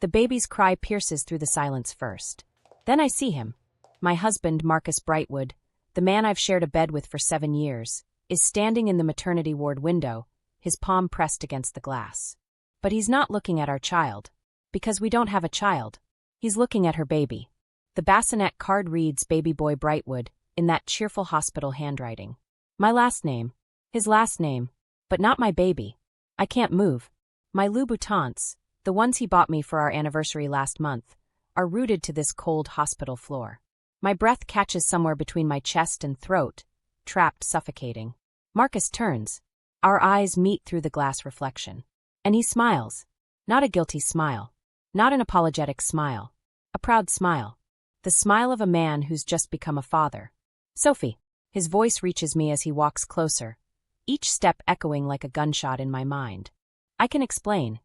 The baby's cry pierces through the silence first. Then I see him. My husband, Marcus Brightwood, the man I've shared a bed with for 7 years, is standing in the maternity ward window, his palm pressed against the glass. But he's not looking at our child. Because we don't have a child. He's looking at her baby. The bassinet card reads Baby Boy Brightwood, in that cheerful hospital handwriting. My last name. His last name. But not my baby. I can't move. My Louboutins, the ones he bought me for our anniversary last month, are rooted to this cold hospital floor. My breath catches somewhere between my chest and throat, trapped, suffocating. Marcus turns. Our eyes meet through the glass reflection. And he smiles. Not a guilty smile. Not an apologetic smile. A proud smile. The smile of a man who's just become a father. Sophie. His voice reaches me as he walks closer, each step echoing like a gunshot in my mind. I can explain.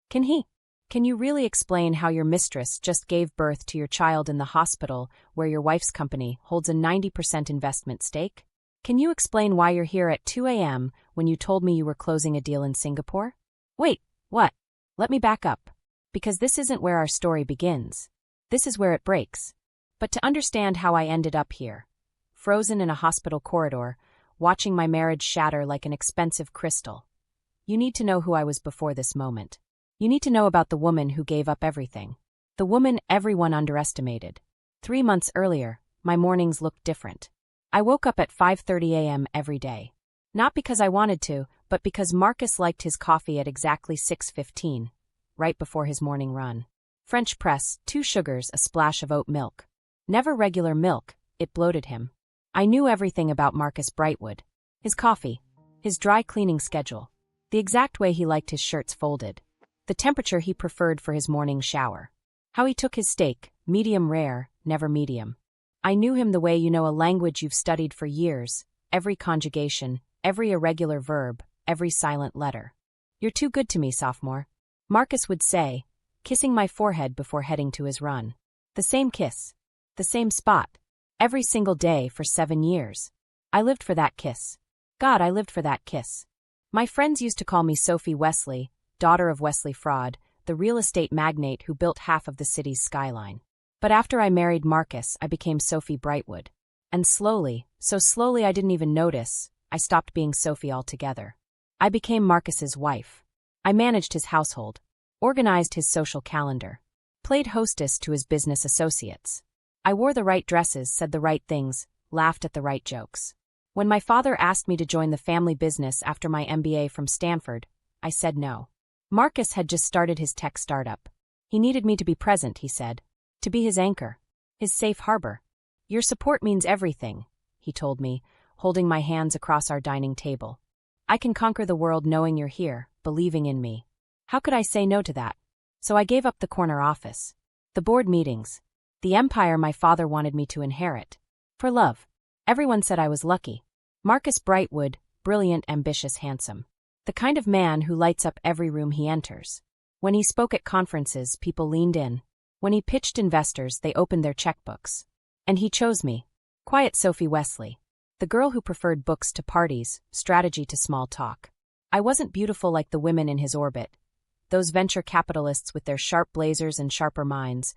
Can he? Can you really explain how your mistress just gave birth to your child in the hospital where your wife's company holds a 90% investment stake? Can you explain why you're here at 2 a.m. when you told me you were closing a deal in Singapore? Wait, what? Let me back up. Because this isn't where our story begins. This is where it breaks. But to understand how I ended up here, frozen in a hospital corridor, watching my marriage shatter like an expensive crystal, you need to know who I was before this moment. You need to know about the woman who gave up everything. The woman everyone underestimated. 3 months earlier, my mornings looked different. I woke up at 5:30 a.m. every day. Not because I wanted to, but because Marcus liked his coffee at exactly 6:15, right before his morning run. French press, 2 sugars, a splash of oat milk. Never regular milk, it bloated him. I knew everything about Marcus Brightwood. His coffee, his dry cleaning schedule, the exact way he liked his shirts folded, the temperature he preferred for his morning shower, how he took his steak, medium rare, never medium. I knew him the way you know a language you've studied for years, every conjugation, every irregular verb, every silent letter. You're too good to me, sophomore, Marcus would say, kissing my forehead before heading to his run. The same kiss. The same spot. Every single day for 7 years. I lived for that kiss. God, I lived for that kiss. My friends used to call me Sophie Wesley, daughter of Wesley Fraud, the real estate magnate who built half of the city's skyline. But after I married Marcus, I became Sophie Brightwood. And slowly, so slowly I didn't even notice, I stopped being Sophie altogether. I became Marcus's wife. I managed his household, organized his social calendar, played hostess to his business associates. I wore the right dresses, said the right things, laughed at the right jokes. When my father asked me to join the family business after my MBA from Stanford, I said no. Marcus had just started his tech startup. He needed me to be present, he said. To be his anchor. His safe harbor. Your support means everything, he told me, holding my hands across our dining table. I can conquer the world knowing you're here, believing in me. How could I say no to that? So I gave up the corner office, the board meetings, the empire my father wanted me to inherit. For love. Everyone said I was lucky. Marcus Brightwood, brilliant, ambitious, handsome. The kind of man who lights up every room he enters. When he spoke at conferences, people leaned in. When he pitched investors, they opened their checkbooks. And he chose me. Quiet Sophie Wesley. The girl who preferred books to parties, strategy to small talk. I wasn't beautiful like the women in his orbit. Those venture capitalists with their sharp blazers and sharper minds,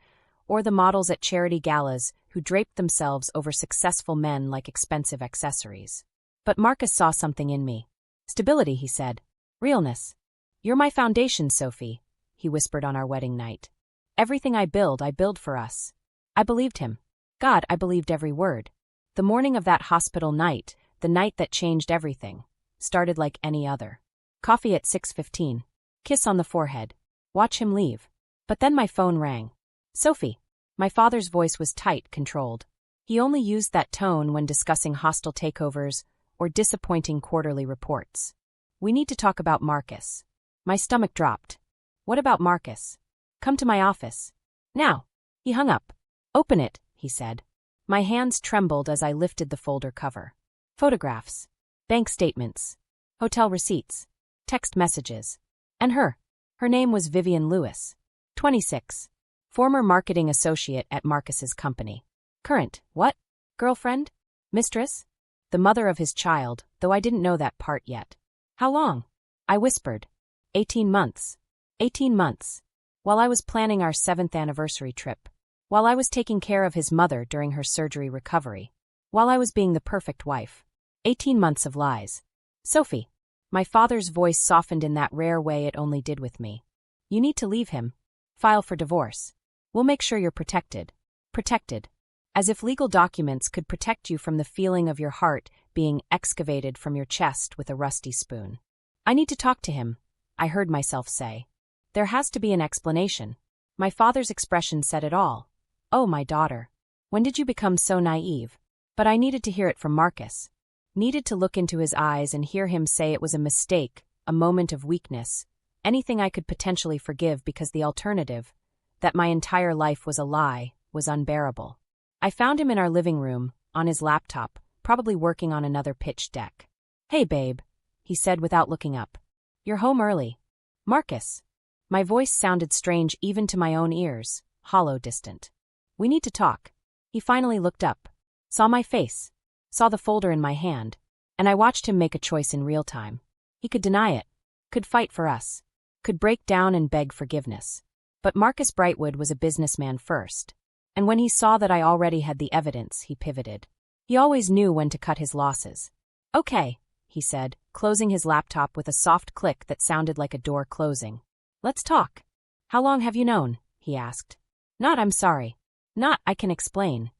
or the models at charity galas who draped themselves over successful men like expensive accessories. But Marcus saw something in me. Stability, he said. Realness. You're my foundation, Sophie, he whispered on our wedding night. Everything I build for us. I believed him. God, I believed every word. The morning of that hospital night, the night that changed everything, started like any other. Coffee at 6:15. Kiss on the forehead. Watch him leave. But then my phone rang. Sophie. My father's voice was tight, controlled. He only used that tone when discussing hostile takeovers or disappointing quarterly reports. We need to talk about Marcus. My stomach dropped. What about Marcus? Come to my office. Now. He hung up. Open it, he said. My hands trembled as I lifted the folder cover. Photographs. Bank statements. Hotel receipts. Text messages. And her. Her name was Vivian Lewis. 26. Former marketing associate at Marcus's company. Current, what? Girlfriend? Mistress? The mother of his child, though I didn't know that part yet. How long? I whispered. 18 months. 18 months. while I was planning our 7th anniversary trip, while I was taking care of his mother during her surgery recovery, while I was being the perfect wife. 18 months of lies. Sophie. My father's voice softened in that rare way it only did with me. You need to leave him. File for divorce. We'll make sure you're protected. Protected. As if legal documents could protect you from the feeling of your heart being excavated from your chest with a rusty spoon. I need to talk to him, I heard myself say. There has to be an explanation. My father's expression said it all. Oh, my daughter. When did you become so naive? But I needed to hear it from Marcus. Needed to look into his eyes and hear him say it was a mistake, a moment of weakness, anything I could potentially forgive because the alternative, that my entire life was a lie, was unbearable. I found him in our living room, on his laptop, probably working on another pitch deck. Hey, babe, he said without looking up. You're home early. Marcus. My voice sounded strange even to my own ears, hollow, distant. We need to talk. He finally looked up, saw my face, saw the folder in my hand, and I watched him make a choice in real time. He could deny it, could fight for us, could break down and beg forgiveness. But Marcus Brightwood was a businessman first. And when he saw that I already had the evidence, he pivoted. He always knew when to cut his losses. Okay, he said, closing his laptop with a soft click that sounded like a door closing. Let's talk. How long have you known? He asked. Not, I'm sorry. Not, I can explain.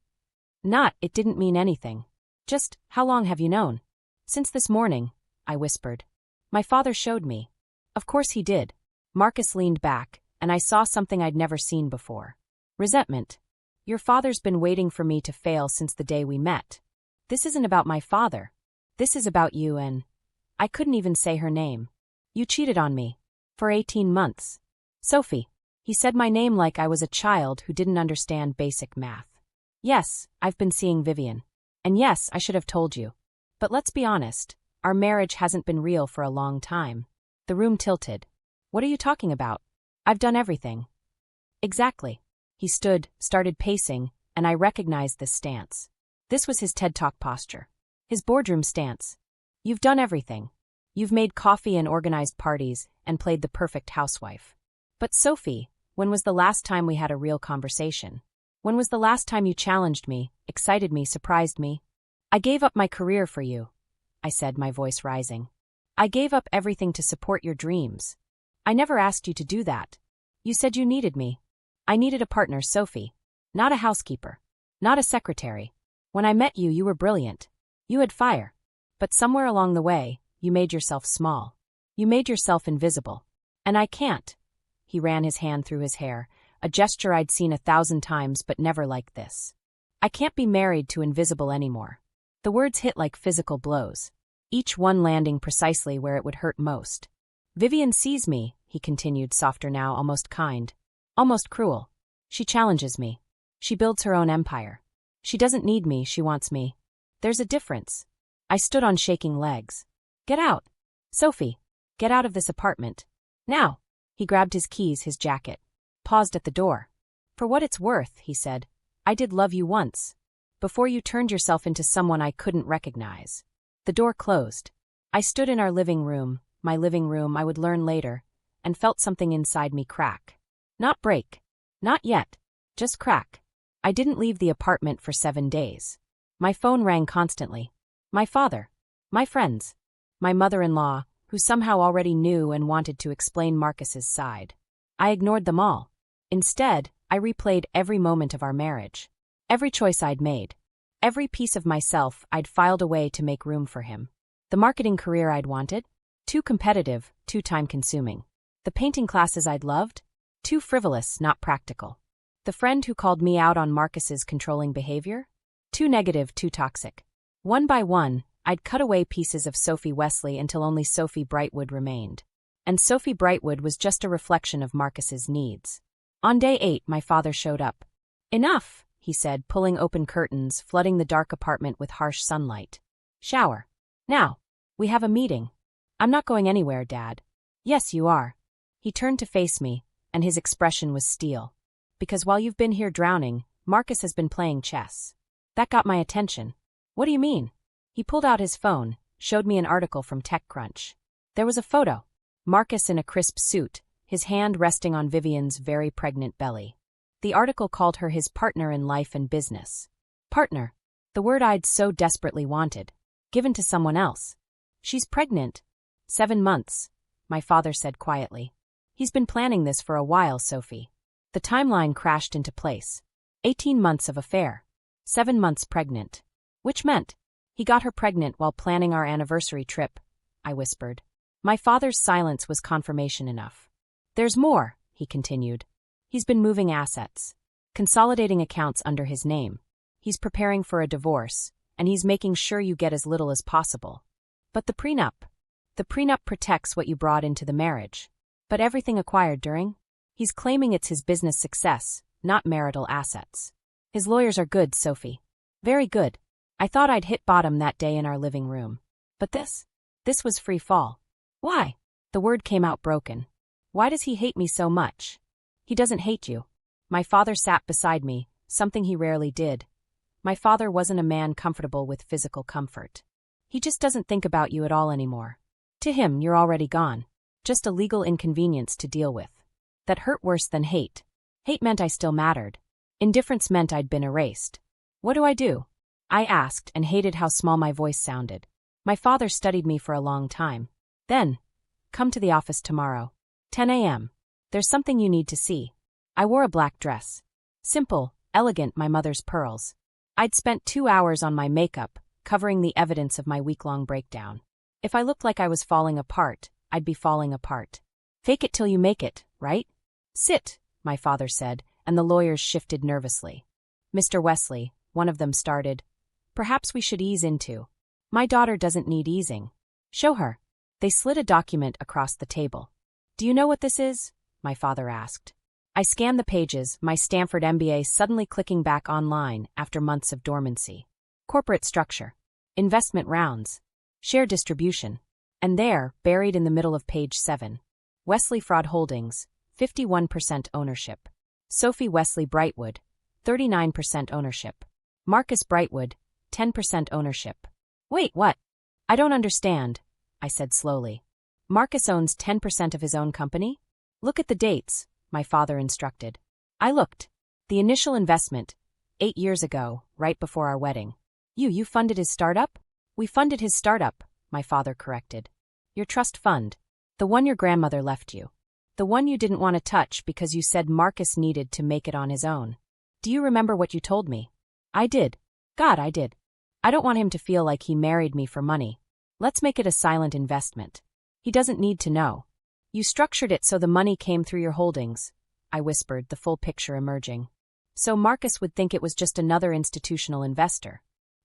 Not, it didn't mean anything. Just, how long have you known? Since this morning, I whispered. My father showed me. Of course he did. Marcus leaned back, and I saw something I'd never seen before. Resentment. Your father's been waiting for me to fail since the day we met. This isn't about my father. This is about you and... I couldn't even say her name. You cheated on me. For 18 months. Sophie. He said my name like I was a child who didn't understand basic math. Yes, I've been seeing Vivian. And yes, I should have told you. But let's be honest, our marriage hasn't been real for a long time. The room tilted. What are you talking about? I've done everything. Exactly. He stood, started pacing, and I recognized this stance. This was his TED Talk posture. His boardroom stance. You've done everything. You've made coffee and organized parties and played the perfect housewife. But Sophie, when was the last time we had a real conversation? When was the last time you challenged me, excited me, surprised me? I gave up my career for you, I said, my voice rising. I gave up everything to support your dreams. I never asked you to do that. You said you needed me. I needed a partner, Sophie. Not a housekeeper. Not a secretary. When I met you, you were brilliant. You had fire. But somewhere along the way, you made yourself small. You made yourself invisible. And I can't. He ran his hand through his hair, a gesture I'd seen 1,000 times but never like this. I can't be married to invisible anymore. The words hit like physical blows, each one landing precisely where it would hurt most. Vivian sees me, he continued, softer now, almost kind. Almost cruel. She challenges me. She builds her own empire. She doesn't need me, she wants me. There's a difference. I stood on shaking legs. Get out. Sophie. Get out of this apartment. Now. He grabbed his keys, his jacket. Paused at the door. For what it's worth, he said, I did love you once. Before you turned yourself into someone I couldn't recognize. The door closed. I stood in our living room, my living room I would learn later, and felt something inside me crack. Not break. Not yet. Just crack. I didn't leave the apartment for 7 days. My phone rang constantly. My father. My friends. My mother-in-law, who somehow already knew and wanted to explain Marcus's side. I ignored them all. Instead, I replayed every moment of our marriage. Every choice I'd made. Every piece of myself I'd filed away to make room for him. The marketing career I'd wanted? Too competitive, too time-consuming. The painting classes I'd loved? Too frivolous, not practical. The friend who called me out on Marcus's controlling behavior? Too negative, too toxic. One by one, I'd cut away pieces of Sophie Wesley until only Sophie Brightwood remained. And Sophie Brightwood was just a reflection of Marcus's needs. On day 8, my father showed up. Enough, he said, pulling open curtains, flooding the dark apartment with harsh sunlight. Shower. Now. We have a meeting. I'm not going anywhere, Dad. Yes, you are. He turned to face me, and his expression was steel. Because while you've been here drowning, Marcus has been playing chess. That got my attention. What do you mean? He pulled out his phone, showed me an article from TechCrunch. There was a photo. Marcus in a crisp suit, his hand resting on Vivian's very pregnant belly. The article called her his partner in life and business. Partner. The word I'd so desperately wanted. Given to someone else. She's pregnant. 7 months, my father said quietly. He's been planning this for a while, Sophie. The timeline crashed into place. 18 months of affair. 7 months pregnant. Which meant he got her pregnant while planning our anniversary trip, I whispered. My father's silence was confirmation enough. There's more, he continued. He's been moving assets, consolidating accounts under his name. He's preparing for a divorce, and he's making sure you get as little as possible. But the prenup protects what you brought into the marriage. But everything acquired during? He's claiming it's his business success, not marital assets. His lawyers are good, Sophie. Very good. I thought I'd hit bottom that day in our living room. But this was free fall. Why? The word came out broken. Why does he hate me so much? He doesn't hate you. My father sat beside me, something he rarely did. My father wasn't a man comfortable with physical comfort. He just doesn't think about you at all anymore. To him, you're already gone. Just a legal inconvenience to deal with. That hurt worse than hate. Hate meant I still mattered. Indifference meant I'd been erased. What do I do? I asked and hated how small my voice sounded. My father studied me for a long time. Then, come to the office tomorrow. 10 a.m. There's something you need to see. I wore a black dress. Simple, elegant, my mother's pearls. I'd spent 2 hours on my makeup, covering the evidence of my week-long breakdown. If I looked like I was falling apart, I'd be falling apart. Fake it till you make it, right? Sit, my father said, and the lawyers shifted nervously. Mr. Wesley, one of them started. Perhaps we should ease into. My daughter doesn't need easing. Show her. They slid a document across the table. Do you know what this is? My father asked. I scanned the pages, my Stanford MBA suddenly clicking back online after months of dormancy. Corporate structure. Investment rounds. Share distribution. And there, buried in the middle of page 7. Wesley Fraud Holdings, 51% ownership. Sophie Wesley Brightwood, 39% ownership. Marcus Brightwood, 10% ownership. Wait, what? I don't understand, I said slowly. Marcus owns 10% of his own company? Look at the dates, my father instructed. I looked. The initial investment, 8 years ago, right before our wedding. You funded his startup? We funded his startup, my father corrected. Your trust fund. The one your grandmother left you. The one you didn't want to touch because you said Marcus needed to make it on his own. Do you remember what you told me? I did. God, I did. I don't want him to feel like he married me for money. Let's make it a silent investment. He doesn't need to know. You structured it so the money came through your holdings, I whispered, the full picture emerging. So Marcus would think it was just another institutional investor.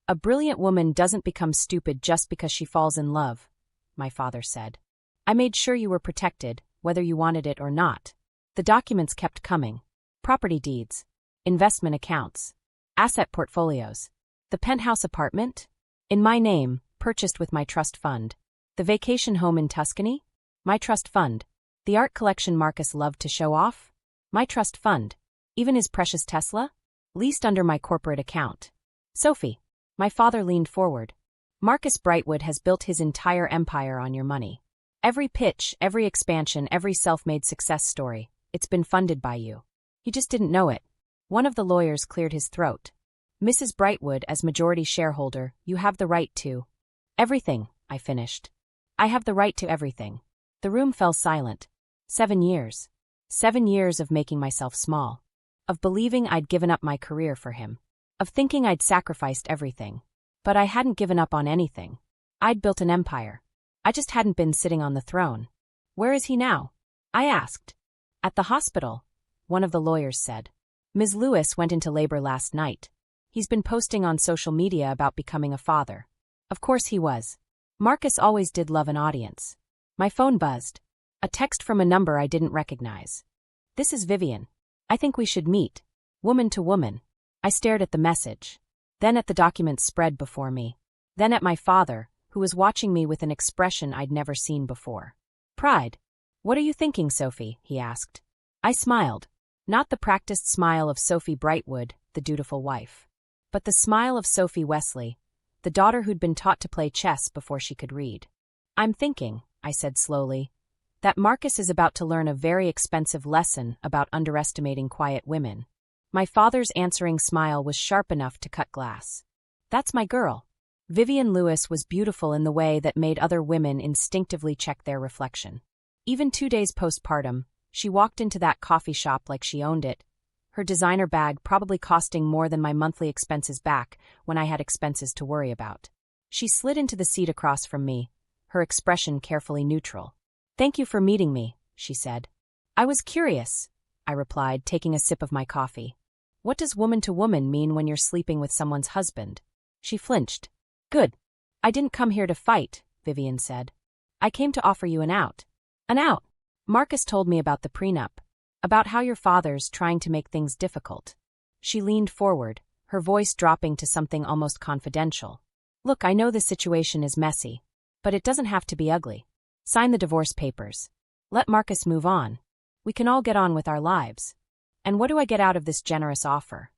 A brilliant woman doesn't become stupid just because she falls in love, my father said. I made sure you were protected, whether you wanted it or not. The documents kept coming. Property deeds. Investment accounts. Asset portfolios. The penthouse apartment? In my name, purchased with my trust fund. The vacation home in Tuscany? My trust fund. The art collection Marcus loved to show off? My trust fund. Even his precious Tesla? Leased under my corporate account. Sophie. My father leaned forward. Marcus Brightwood has built his entire empire on your money. Every pitch, every expansion, every self-made success story, it's been funded by you. He just didn't know it. One of the lawyers cleared his throat. Mrs. Brightwood, as majority shareholder, you have the right to. Everything, I finished. I have the right to everything. The room fell silent. 7 years. 7 years of making myself small. Of believing I'd given up my career for him. Of thinking I'd sacrificed everything. But I hadn't given up on anything. I'd built an empire. I just hadn't been sitting on the throne. Where is he now? I asked. At the hospital, one of the lawyers said. Ms. Lewis went into labor last night. He's been posting on social media about becoming a father. Of course he was. Marcus always did love an audience. My phone buzzed. A text from a number I didn't recognize. This is Vivian. I think we should meet. Woman to woman. I stared at the message. Then at the documents spread before me. Then at my father, who was watching me with an expression I'd never seen before. Pride. What are you thinking, Sophie? He asked. I smiled. Not the practiced smile of Sophie Brightwood, the dutiful wife. But the smile of Sophie Wesley, the daughter who'd been taught to play chess before she could read. I'm thinking, I said slowly, That Marcus is about to learn a very expensive lesson about underestimating quiet women. My father's answering smile was sharp enough to cut glass. That's my girl. Vivian Lewis was beautiful in the way that made other women instinctively check their reflection. Even 2 days postpartum, she walked into that coffee shop like she owned it, her designer bag probably costing more than my monthly expenses back when I had expenses to worry about. She slid into the seat across from me, her expression carefully neutral. "Thank you for meeting me," she said. "I was curious," I replied, taking a sip of my coffee. "What does woman to woman mean when you're sleeping with someone's husband?" She flinched. "Good. I didn't come here to fight," Vivian said. "I came to offer you an out." "An out?" "Marcus told me about the prenup. About how your father's trying to make things difficult." She leaned forward, her voice dropping to something almost confidential. "Look, I know this situation is messy, but it doesn't have to be ugly. Sign the divorce papers. Let Marcus move on. We can all get on with our lives." "And what do I get out of this generous offer?"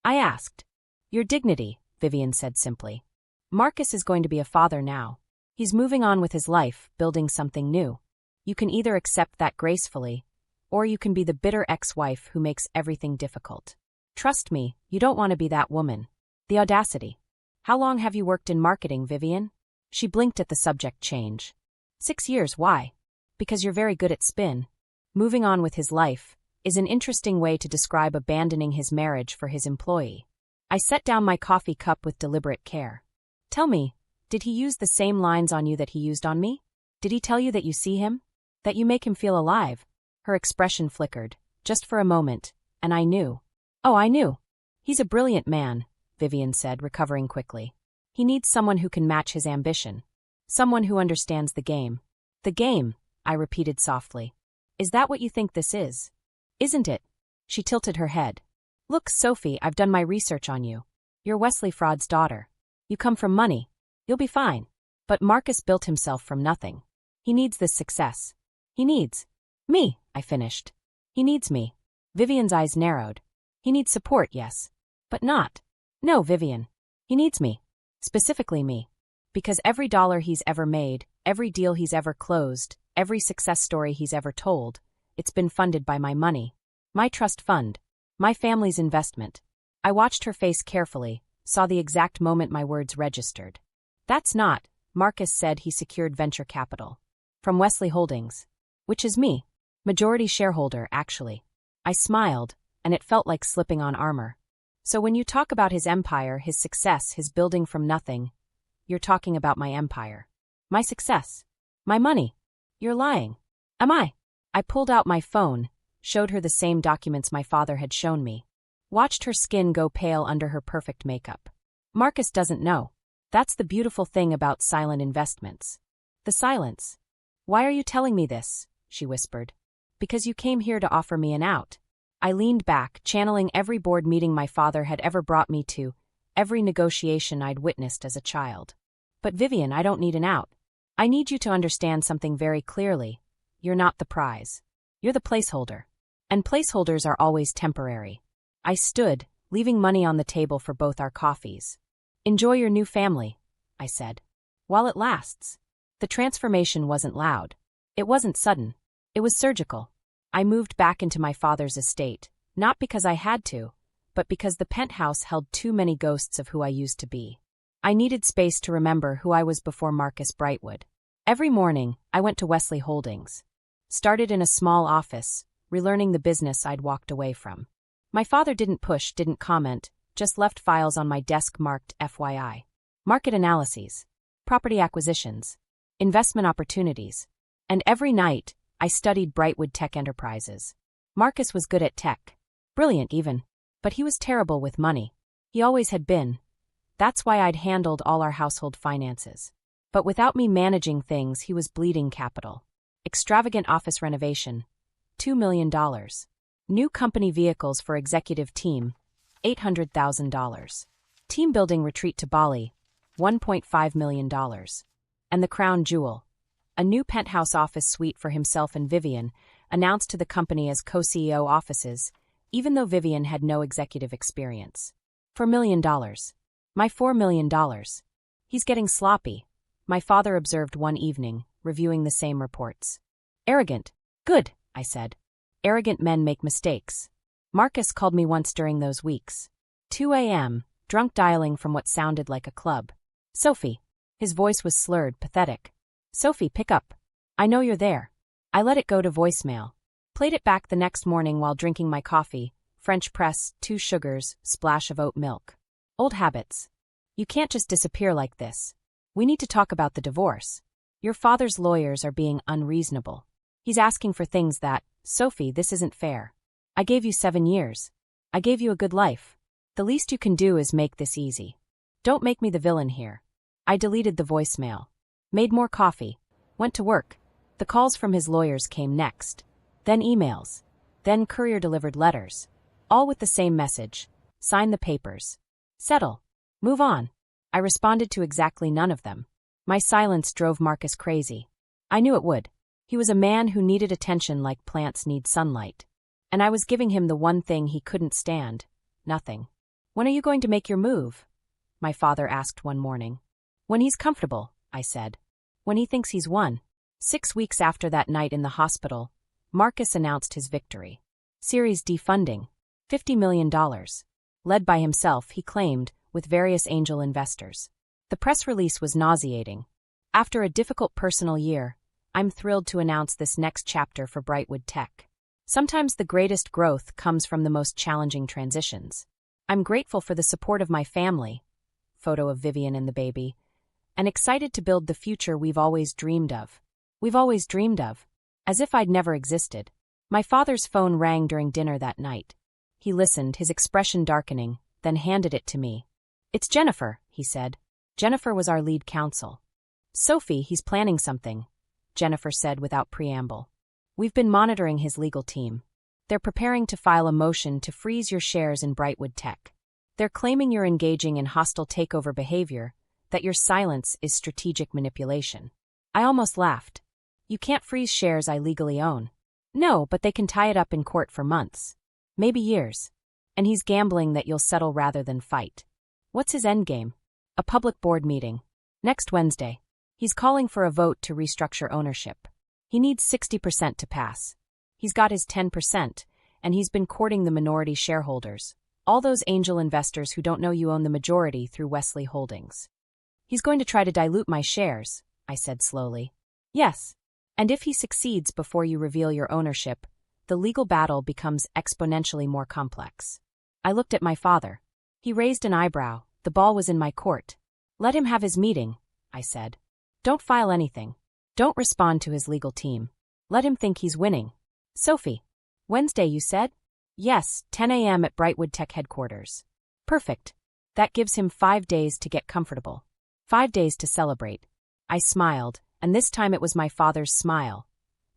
I asked. "Your dignity," Vivian said simply. "Marcus is going to be a father now. He's moving on with his life, building something new. You can either accept that gracefully, or you can be the bitter ex-wife who makes everything difficult. Trust me, you don't want to be that woman." The audacity. "How long have you worked in marketing, Vivian?" She blinked at the subject change. 6 years, why? "Because you're very good at spin." Moving on with his life is an interesting way to describe abandoning his marriage for his employee. I set down my coffee cup with deliberate care. "Tell me, did he use the same lines on you that he used on me? Did he tell you that you see him? That you make him feel alive?" Her expression flickered, just for a moment, and I knew. "Oh, I knew. He's a brilliant man," Vivian said, recovering quickly. "He needs someone who can match his ambition. Someone who understands the game." "The game," I repeated softly. "Is that what you think this is?" "Isn't it?" She tilted her head. "Look, Sophie, I've done my research on you. You're Wesley Fraud's daughter. You come from money. You'll be fine." But Marcus built himself from nothing. He needs this success. He needs me, I finished. "He needs me." Vivian's eyes narrowed. "He needs support, yes. But not." "No, Vivian. He needs me. Specifically me. Because every dollar he's ever made, every deal he's ever closed, every success story he's ever told, it's been funded by my money. My trust fund. My family's investment." I watched her face carefully, saw the exact moment my words registered. "That's not," Marcus said. He secured venture capital. "From Wesley Holdings. Which is me. Majority shareholder, actually." I smiled, and it felt like slipping on armor. "So when you talk about his empire, his success, his building from nothing, you're talking about my empire. My success. My money. You're lying." "Am I?" I pulled out my phone, showed her the same documents my father had shown me. Watched her skin go pale under her perfect makeup. "Marcus doesn't know. That's the beautiful thing about silent investments." "The silence." "Why are you telling me this?" she whispered. "Because you came here to offer me an out." I leaned back, channeling every board meeting my father had ever brought me to, every negotiation I'd witnessed as a child. "But Vivian, I don't need an out. I need you to understand something very clearly. You're not the prize. You're the placeholder. And placeholders are always temporary." I stood, leaving money on the table for both our coffees. "Enjoy your new family," I said. "While it lasts." The transformation wasn't loud. It wasn't sudden. It was surgical. I moved back into my father's estate, not because I had to, but because the penthouse held too many ghosts of who I used to be. I needed space to remember who I was before Marcus Brightwood. Every morning, I went to Wesley Holdings. Started in a small office, relearning the business I'd walked away from. My father didn't push, didn't comment, just left files on my desk marked FYI. Market analyses, property acquisitions, investment opportunities. And every night, I studied Brightwood Tech Enterprises. Marcus was good at tech. Brilliant even. But he was terrible with money. He always had been. That's why I'd handled all our household finances. But without me managing things, he was bleeding capital. Extravagant office renovation. $2 million. New company vehicles for executive team. $800,000. Team building retreat to Bali. $1.5 million. And the crown jewel. A new penthouse office suite for himself and Vivian, announced to the company as co-CEO offices, even though Vivian had no executive experience. $4 million. My $4 million. He's getting sloppy, my father observed one evening, reviewing the same reports. Arrogant. Good, I said. Arrogant men make mistakes. Marcus called me once during those weeks. 2 a.m., drunk dialing from what sounded like a club. Sophie. His voice was slurred, pathetic. Sophie, pick up. I know you're there. I let it go to voicemail. Played it back the next morning while drinking my coffee, French press, 2 sugars, splash of oat milk. Old habits. You can't just disappear like this. We need to talk about the divorce. Your father's lawyers are being unreasonable. He's asking for things that, Sophie, this isn't fair. I gave you 7 years. I gave you a good life. The least you can do is make this easy. Don't make me the villain here. I deleted the voicemail. Made more coffee. Went to work. The calls from his lawyers came next. Then emails. Then courier-delivered letters. All with the same message. Sign the papers. Settle. Move on. I responded to exactly none of them. My silence drove Marcus crazy. I knew it would. He was a man who needed attention like plants need sunlight. And I was giving him the one thing he couldn't stand. Nothing. When are you going to make your move? My father asked one morning. When he's comfortable, I said. When he thinks he's won. 6 weeks after that night in the hospital, Marcus announced his victory. Series D funding. $50 million. Led by himself, he claimed, with various angel investors. The press release was nauseating. After a difficult personal year, I'm thrilled to announce this next chapter for Brightwood Tech. Sometimes the greatest growth comes from the most challenging transitions. I'm grateful for the support of my family, photo of Vivian and the baby, and excited to build the future we've always dreamed of. We've always dreamed of. As if I'd never existed. My father's phone rang during dinner that night. He listened, his expression darkening, then handed it to me. It's Jennifer, he said. Jennifer was our lead counsel. Sophie, he's planning something, Jennifer said without preamble. We've been monitoring his legal team. They're preparing to file a motion to freeze your shares in Brightwood Tech. They're claiming you're engaging in hostile takeover behavior, that your silence is strategic manipulation. I almost laughed. You can't freeze shares I legally own. No, but they can tie it up in court for months. Maybe years. And he's gambling that you'll settle rather than fight. What's his endgame? A public board meeting. Next Wednesday. He's calling for a vote to restructure ownership. He needs 60% to pass. He's got his 10%, and he's been courting the minority shareholders. All those angel investors who don't know you own the majority through Wesley Holdings. He's going to try to dilute my shares, I said slowly. Yes. And if he succeeds before you reveal your ownership, the legal battle becomes exponentially more complex. I looked at my father. He raised an eyebrow. The ball was in my court. Let him have his meeting, I said. Don't file anything. Don't respond to his legal team. Let him think he's winning. Sophie. Wednesday, you said? Yes, 10 a.m. at Brightwood Tech headquarters. Perfect. That gives him 5 days to get comfortable. 5 days to celebrate. I smiled, and this time it was my father's smile.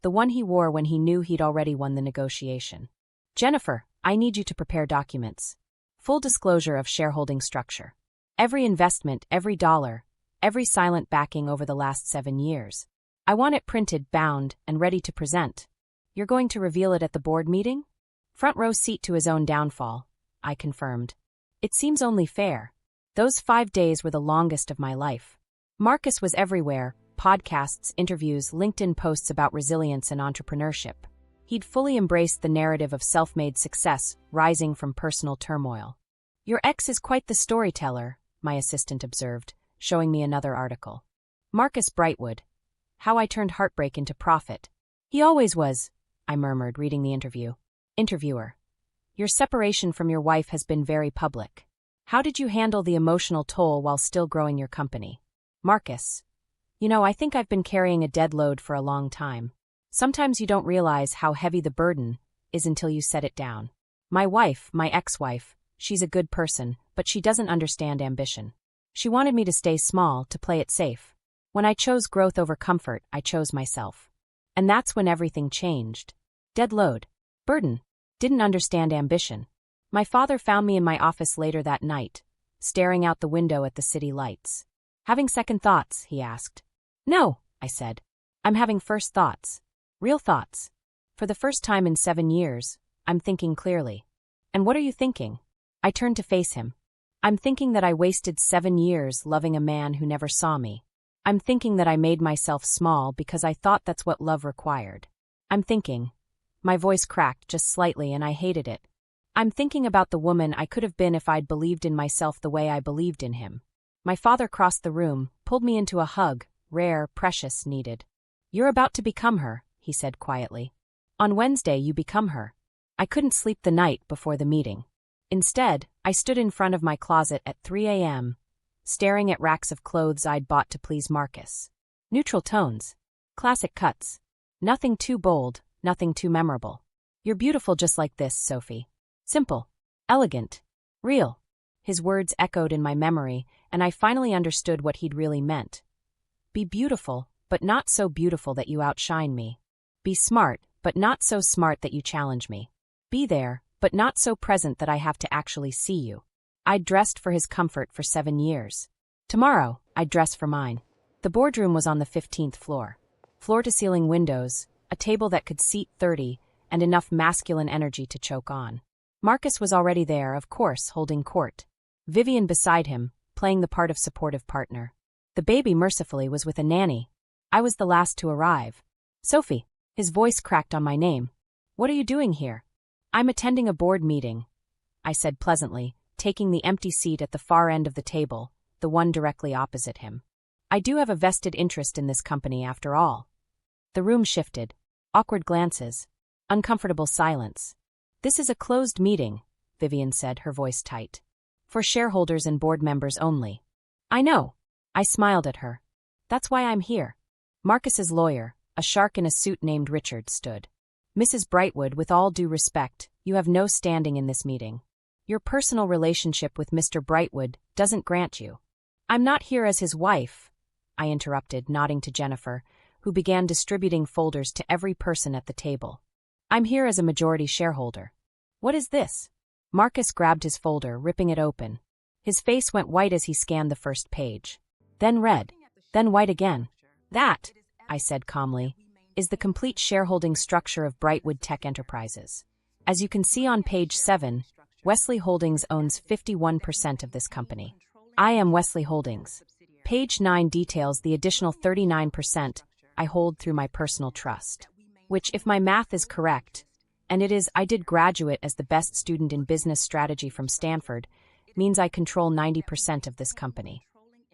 The one he wore when he knew he'd already won the negotiation. Jennifer, I need you to prepare documents. Full disclosure of shareholding structure. Every investment, every dollar, every silent backing over the last 7 years. I want it printed, bound, and ready to present. You're going to reveal it at the board meeting? Front row seat to his own downfall, I confirmed. It seems only fair. Those 5 days were the longest of my life. Marcus was everywhere, podcasts, interviews, LinkedIn posts about resilience and entrepreneurship. He'd fully embraced the narrative of self-made success, rising from personal turmoil. Your ex is quite the storyteller, my assistant observed, showing me another article. Marcus Brightwood. How I turned heartbreak into profit. He always was, I murmured, reading the interview. Interviewer. Your separation from your wife has been very public. How did you handle the emotional toll while still growing your company? Marcus. I think I've been carrying a dead load for a long time. Sometimes you don't realize how heavy the burden is until you set it down. My wife, my ex-wife, she's a good person, but she doesn't understand ambition. She wanted me to stay small, to play it safe. When I chose growth over comfort, I chose myself. And that's when everything changed. Dead load. Burden. Didn't understand ambition. My father found me in my office later that night, staring out the window at the city lights. Having second thoughts, he asked. No, I said. I'm having first thoughts. Real thoughts. For the first time in 7 years, I'm thinking clearly. And what are you thinking? I turned to face him. I'm thinking that I wasted 7 years loving a man who never saw me. I'm thinking that I made myself small because I thought that's what love required. I'm thinking. My voice cracked just slightly and I hated it. I'm thinking about the woman I could have been if I'd believed in myself the way I believed in him. My father crossed the room, pulled me into a hug, rare, precious, needed. You're about to become her, he said quietly. On Wednesday you become her. I couldn't sleep the night before the meeting. Instead, I stood in front of my closet at 3 a.m., staring at racks of clothes I'd bought to please Marcus. Neutral tones. Classic cuts. Nothing too bold, nothing too memorable. You're beautiful just like this, Sophie. Simple. Elegant. Real. His words echoed in my memory, and I finally understood what he'd really meant. Be beautiful, but not so beautiful that you outshine me. Be smart, but not so smart that you challenge me. Be there, but not so present that I have to actually see you. I'd dressed for his comfort for 7 years. Tomorrow, I'd dress for mine. The boardroom was on the 15th floor. Floor-to-ceiling windows, a table that could seat 30, and enough masculine energy to choke on. Marcus was already there, of course, holding court. Vivian beside him, playing the part of supportive partner. The baby, mercifully, was with a nanny. I was the last to arrive. Sophie. His voice cracked on my name. What are you doing here? I'm attending a board meeting, I said pleasantly, taking the empty seat at the far end of the table, the one directly opposite him. I do have a vested interest in this company after all. The room shifted. Awkward glances. Uncomfortable silence. This is a closed meeting, Vivian said, her voice tight. For shareholders and board members only. I know. I smiled at her. That's why I'm here. Marcus's lawyer, a shark in a suit named Richard, stood. Mrs. Brightwood, with all due respect, you have no standing in this meeting. Your personal relationship with Mr. Brightwood doesn't grant you. I'm not here as his wife, I interrupted, nodding to Jennifer, who began distributing folders to every person at the table. I'm here as a majority shareholder. What is this? Marcus grabbed his folder, ripping it open. His face went white as he scanned the first page. Then red. Then white again. That, I said calmly, is the complete shareholding structure of Brightwood Tech Enterprises. As you can see on page 7, Wesley Holdings owns 51% of this company. I am Wesley Holdings. Page 9 details the additional 39% I hold through my personal trust, which, if my math is correct, and it is, I did graduate as the best student in business strategy from Stanford, means I control 90% of this company.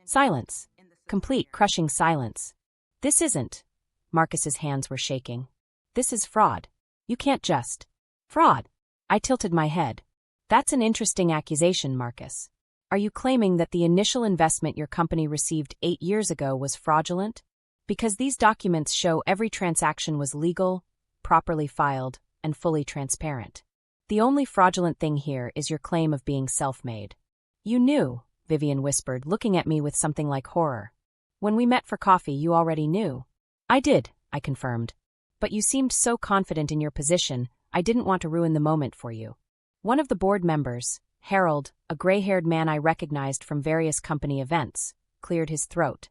Silence. Complete, crushing silence. This isn't. Marcus's hands were shaking. This is fraud. You can't just. Fraud. I tilted my head. That's an interesting accusation, Marcus. Are you claiming that the initial investment your company received 8 years ago was fraudulent? Because these documents show every transaction was legal, properly filed, and fully transparent. The only fraudulent thing here is your claim of being self-made. You knew, Vivian whispered, looking at me with something like horror. When we met for coffee, you already knew. I did, I confirmed. But you seemed so confident in your position, I didn't want to ruin the moment for you. One of the board members, Harold, a gray-haired man I recognized from various company events, cleared his throat.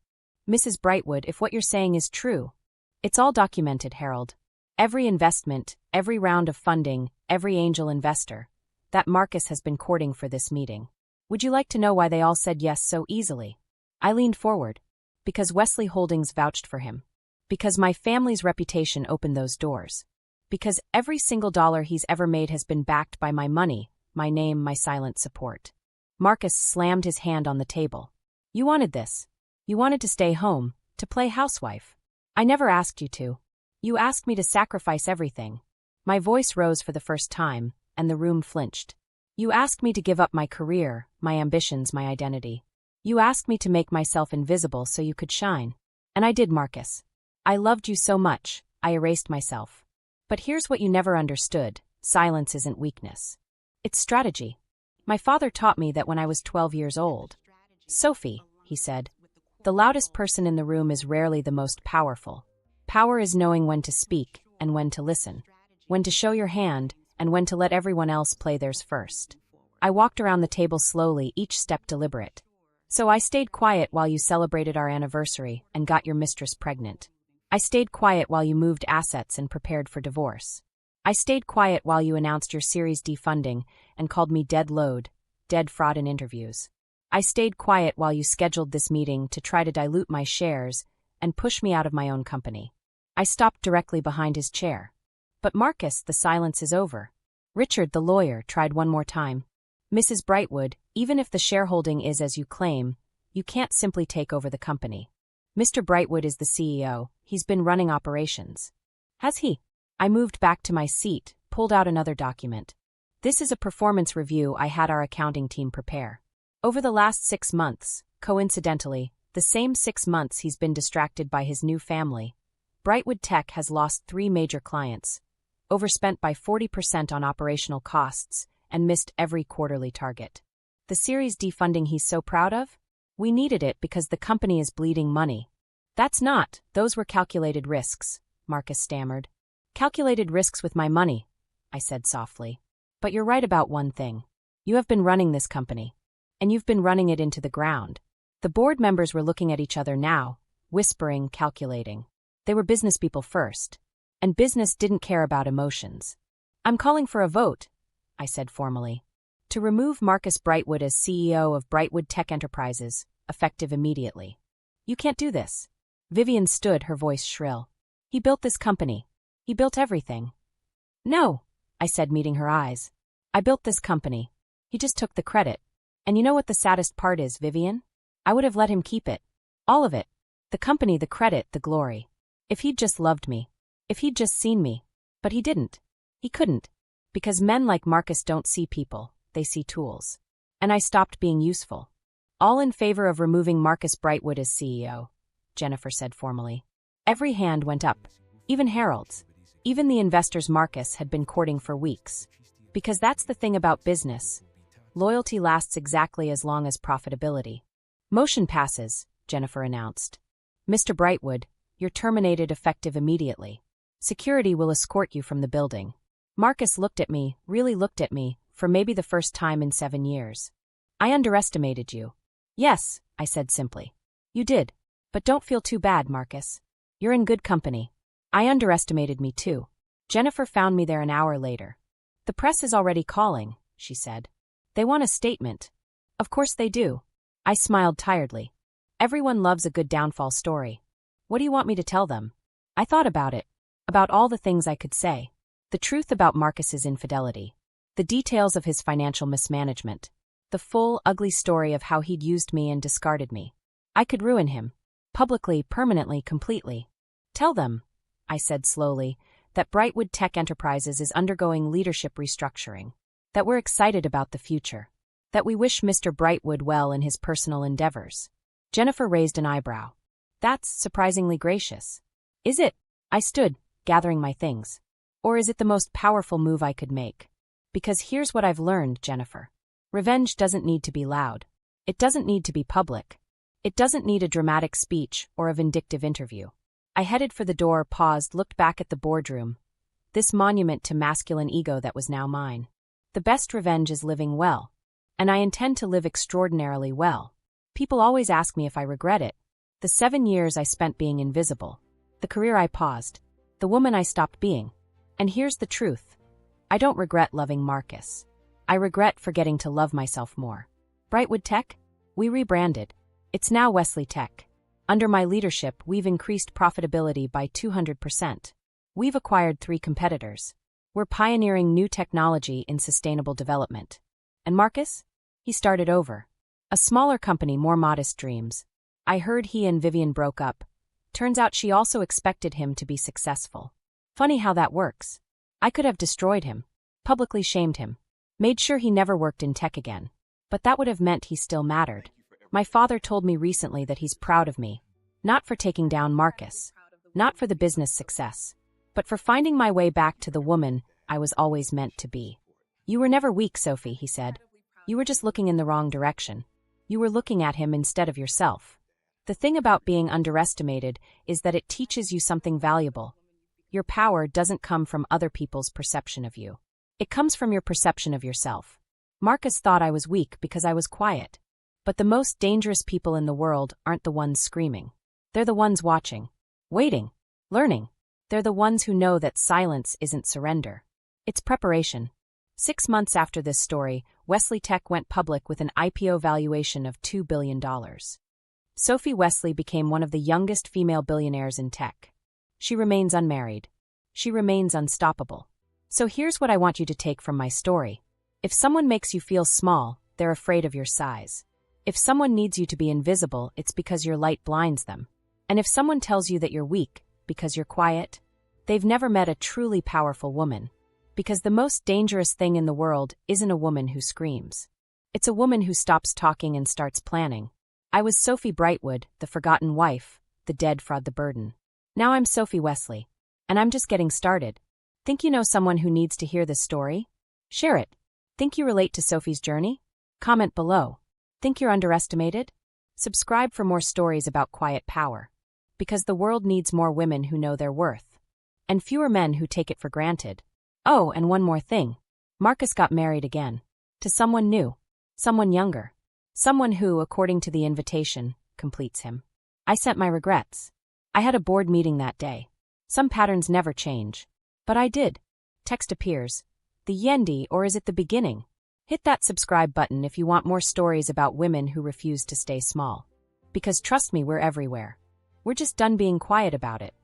Mrs. Brightwood, if what you're saying is true. It's all documented, Harold. Every investment, every round of funding, every angel investor. That Marcus has been courting for this meeting. Would you like to know why they all said yes so easily? I leaned forward. Because Wesley Holdings vouched for him. Because my family's reputation opened those doors. Because every single dollar he's ever made has been backed by my money, my name, my silent support. Marcus slammed his hand on the table. You wanted this. You wanted to stay home, to play housewife. I never asked you to. You asked me to sacrifice everything. My voice rose for the first time, and the room flinched. You asked me to give up my career, my ambitions, my identity. You asked me to make myself invisible so you could shine. And I did, Marcus. I loved you so much, I erased myself. But here's what you never understood. Silence isn't weakness. It's strategy. My father taught me that when I was 12 years old. Sophie, he said, the loudest person in the room is rarely the most powerful. Power is knowing when to speak and when to listen. When to show your hand and when to let everyone else play theirs first. I walked around the table slowly, each step deliberate. So I stayed quiet while you celebrated our anniversary and got your mistress pregnant. I stayed quiet while you moved assets and prepared for divorce. I stayed quiet while you announced your Series D funding and called me dead load, dead fraud in interviews. I stayed quiet while you scheduled this meeting to try to dilute my shares and push me out of my own company. I stopped directly behind his chair. But Marcus, the silence is over. Richard, the lawyer, tried one more time. Mrs. Brightwood, even if the shareholding is as you claim, you can't simply take over the company. Mr. Brightwood is the CEO. He's been running operations. Has he? I moved back to my seat, pulled out another document. This is a performance review I had our accounting team prepare. Over the last 6 months, coincidentally, the same 6 months he's been distracted by his new family, Brightwood Tech has lost 3 major clients, overspent by 40% on operational costs, and missed every quarterly target. The Series D funding he's so proud of? We needed it because the company is bleeding money. Those were calculated risks, Marcus stammered. Calculated risks with my money, I said softly. But you're right about one thing. You have been running this company. And you've been running it into the ground. The board members were looking at each other now, whispering, calculating. They were business people first. And business didn't care about emotions. I'm calling for a vote, I said formally. To remove Marcus Brightwood as CEO of Brightwood Tech Enterprises, effective immediately. You can't do this. Vivian stood, her voice shrill. He built this company. He built everything. No, I said, meeting her eyes. I built this company. He just took the credit. And you know what the saddest part is, Vivian? I would have let him keep it. All of it. The company, the credit, the glory. If he'd just loved me. If he'd just seen me. But he didn't. He couldn't. Because men like Marcus don't see people, they see tools. And I stopped being useful. All in favor of removing Marcus Brightwood as CEO, Jennifer said formally. Every hand went up. Even Harold's. Even the investors Marcus had been courting for weeks. Because that's the thing about business. Loyalty lasts exactly as long as profitability. Motion passes, Jennifer announced. Mr. Brightwood, you're terminated effective immediately. Security will escort you from the building. Marcus looked at me, really looked at me, for maybe the first time in 7 years. I underestimated you. Yes, I said simply. You did. But don't feel too bad, Marcus. You're in good company. I underestimated me too. Jennifer found me there an hour later. The press is already calling, she said. They want a statement. Of course they do. I smiled tiredly. Everyone loves a good downfall story. What do you want me to tell them? I thought about it. About all the things I could say. The truth about Marcus's infidelity. The details of his financial mismanagement. The full, ugly story of how he'd used me and discarded me. I could ruin him. Publicly, permanently, completely. Tell them, I said slowly, that Brightwood Tech Enterprises is undergoing leadership restructuring. That we're excited about the future. That we wish Mr. Brightwood well in his personal endeavors. Jennifer raised an eyebrow. That's surprisingly gracious. Is it? I stood, gathering my things. Or is it the most powerful move I could make? Because here's what I've learned, Jennifer. Revenge doesn't need to be loud. It doesn't need to be public. It doesn't need a dramatic speech or a vindictive interview. I headed for the door, paused, looked back at the boardroom. This monument to masculine ego that was now mine. The best revenge is living well. And I intend to live extraordinarily well. People always ask me if I regret it. The 7 years I spent being invisible. The career I paused. The woman I stopped being. And here's the truth. I don't regret loving Marcus. I regret forgetting to love myself more. Brightwood Tech? We rebranded. It's now Wesley Tech. Under my leadership, we've increased profitability by 200%. We've acquired 3 competitors. We're pioneering new technology in sustainable development. And Marcus? He started over. A smaller company, more modest dreams. I heard he and Vivian broke up. Turns out she also expected him to be successful. Funny how that works. I could have destroyed him, publicly shamed him, made sure he never worked in tech again. But that would have meant he still mattered. My father told me recently that he's proud of me. Not for taking down Marcus. Not for the business success. But for finding my way back to the woman I was always meant to be. You were never weak, Sophie, he said. You were just looking in the wrong direction. You were looking at him instead of yourself. The thing about being underestimated is that it teaches you something valuable. Your power doesn't come from other people's perception of you. It comes from your perception of yourself. Marcus thought I was weak because I was quiet. But the most dangerous people in the world aren't the ones screaming. They're the ones watching, waiting, learning. They're the ones who know that silence isn't surrender. It's preparation. 6 months after this story, Wesley Tech went public with an IPO valuation of $2 billion. Sophie Wesley became one of the youngest female billionaires in tech. She remains unmarried. She remains unstoppable. So here's what I want you to take from my story. If someone makes you feel small, they're afraid of your size. If someone needs you to be invisible, it's because your light blinds them. And if someone tells you that you're weak because you're quiet, they've never met a truly powerful woman. Because the most dangerous thing in the world isn't a woman who screams. It's a woman who stops talking and starts planning. I was Sophie Brightwood, the forgotten wife, the dead fraud, the burden. Now I'm Sophie Wesley. And I'm just getting started. Think you know someone who needs to hear this story? Share it. Think you relate to Sophie's journey? Comment below. Think you're underestimated? Subscribe for more stories about quiet power. Because the world needs more women who know their worth. And fewer men who take it for granted. Oh, and one more thing. Marcus got married again. To someone new. Someone younger. Someone who, according to the invitation, completes him. I sent my regrets. I had a board meeting that day. Some patterns never change. But I did. Text appears. The Yendi, or is it the beginning? Hit that subscribe button if you want more stories about women who refuse to stay small. Because trust me, we're everywhere. We're just done being quiet about it.